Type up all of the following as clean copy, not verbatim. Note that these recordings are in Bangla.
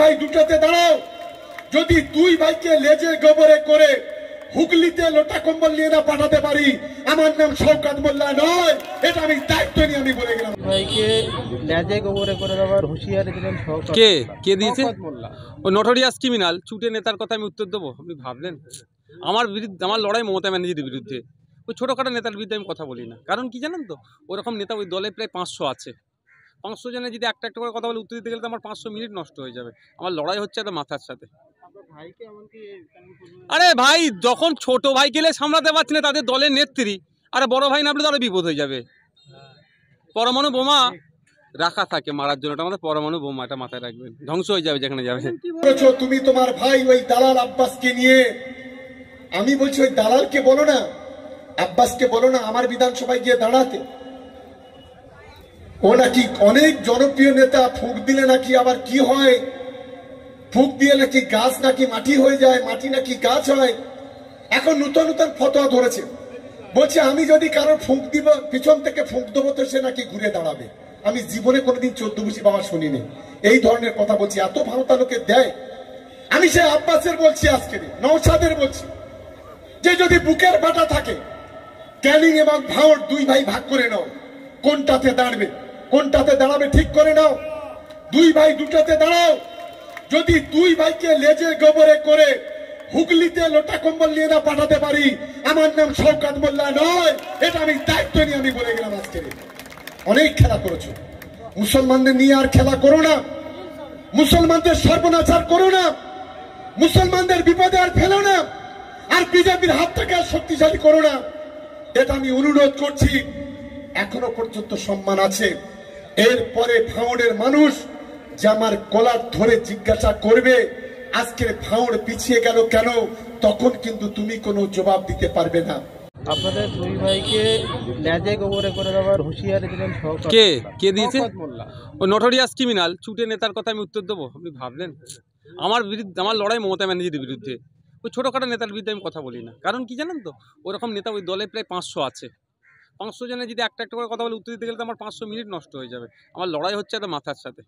ভাই দুটাতে দাঁড়াও। যদি দুই ভাইকে লেজে গোবরে করে হুগলিতে লোটা কম্বল নিয়ে না পাঠাতে পারি, আমার নাম শওকত মোল্লা নয়, এটা আমি দায়িত্ব নিয়ে আমি বলে গেলাম। ভাইকে লেজে গোবরে করে দেওয়ার হুঁশিয়ারি দিলেন শওকত কে দিয়েছে? মোল্লা। ও নটোরিয়াস ক্রিমিনাল চুটে নেতার কথা আমি উত্তর দেবো? আপনি ভাবলেন আমার বিরুদ্ধে, আমার লড়াই মমতা ব্যানার্জির বিরুদ্ধে। ওই ছোটোখাটো নেতার বিরুদ্ধে আমি কথা বলি না। কারণ কি জানেন তো, ওরকম নেতা ওই দলে প্রায় 500 আছে। 500 জনের যদি একটা করে কথা বলে উত্তর দিতে গেলে তো আমার 500 মিনিট নষ্ট হয়ে যাবে। আমার লড়াই হচ্ছে একটা মাথার সাথে। আরে ভাই, যখন ছোট ভাই গেলে সামলাতে পারছি না তাদের দলের নেত্রী, আরে বড় ভাই নামলে তো আরো বিপদ হয়ে যাবে। পরমাণু বোমা রাখা থাকে মারার জন্য, এটা আমাদের পরমাণু বোমা, এটা মাথায় রাখবেন, ধ্বংস হয়ে যাবে যেখানে যাবে। তুমি তোমার ভাই ওই দালাল আব্বাসকে নিয়ে, আমি বলছি ওই দালালকে বলো না, আব্বাসকে বলো না আমার বিধানসভায় গিয়ে দাঁড়াতে। ও নাকি অনেক জনপ্রিয় নেতা, ফুঁক দিলে নাকি আবার কি হয়, ফুঁক দিয়ে নাকি গাছ নাকি মাটি হয়ে যায়, মাটি নাকি গাছ হয়। এখন নতুন নতুন ফতোয়া ধরেছে, বলছে আমি যদি কারোর ফুঁক দিব, পিছন থেকে ফুঁক দেবো তো সে নাকি ঘুরে দাঁড়াবে। আমি জীবনে কোনোদিন 14 বুঝি বাবা শুনিনি এই ধরনের কথা বলছি, এত ভারতা লোকে দেয়। আমি সে আব্বাসের বলছি, আজকে নওশাদের বলছি, যে যদি বুকের বাটা থাকে, ক্যানিং এবং ভাওর দুই ভাই ভাগ করে নাও, কোনটাতে দাঁড়াবে, কোনটাতে দাঁড়াবে ঠিক করে নাও। দুই ভাই দুটাতে দাঁড়াও। যদি দুই ভাইকে লেজে গোবরে করে হুগলিতে লোটা কম্বল নিয়ে না পাঠাতে পারি, আমার নাম শওকত মোল্লা নয়, এটা আমি দায়িত্ব নিয়ে আমি বলে গেলাম। আজকে অনেক খেলা করেছো, মুসলমানদের নিয়ে আর খেলা করো না, মুসলমানদের সর্বনাশার করো না, মুসলমানদের বিপদে আর ফেলো না, আর বিজেপির হাত থেকে আর শক্তিশালী করো না, এটা আমি অনুরোধ করছি। এখনো পর্যন্ত সম্মান আছে। এরপরে ভাঙড়ের মানুষ যে আমার কলার ধরে জিজ্ঞাসা করবে আজকের ভাঙড় পিছিয়ে গেল কেন, তখন কিন্তু তুমি কোনো জবাব দিতে পারবে না। আপনাদের দুই ভাইকে লেজে গোবরে করে দেওয়ার হুঁশিয়ারি দিলেন শওকত। কে দিয়েছে? মোল্লা। ও নটোরিয়াস ক্রিমিনাল চুটে নেতার কথা আমি উত্তর দেবো? আপনি ভাবলেন আমার বিরুদ্ধে, আমার লড়াই মমতা ব্যানার্জির বিরুদ্ধে। ওই ছোটোখাটো নেতার বিরুদ্ধে আমি কথা বলি না। কারণ কি জানেন তো, ওরকম নেতা ওই দলে প্রায় 500 আছে। 500 জনের যদি একটা করে কথা বলে উত্তর দিতে গেলে তো আমার 500 মিনিট নষ্ট হয়ে যাবে। আমার লড়াই হচ্ছে একটা মাথার সাথে।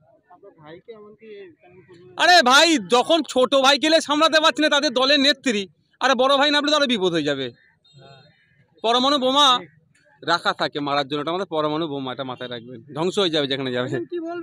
আরে ভাই, যখন ছোট ভাই গেলে সামলাতে পারছি না তাদের দলের নেত্রী, আরে বড় ভাই নামলে তো আরো বিপদ হয়ে যাবে। পরমাণু বোমা রাখা থাকে মারার জন্য, এটা আমাদের পরমাণু বোমা, এটা মাথায় রাখবেন, ধ্বংস হয়ে যাবে যেখানে যাবে।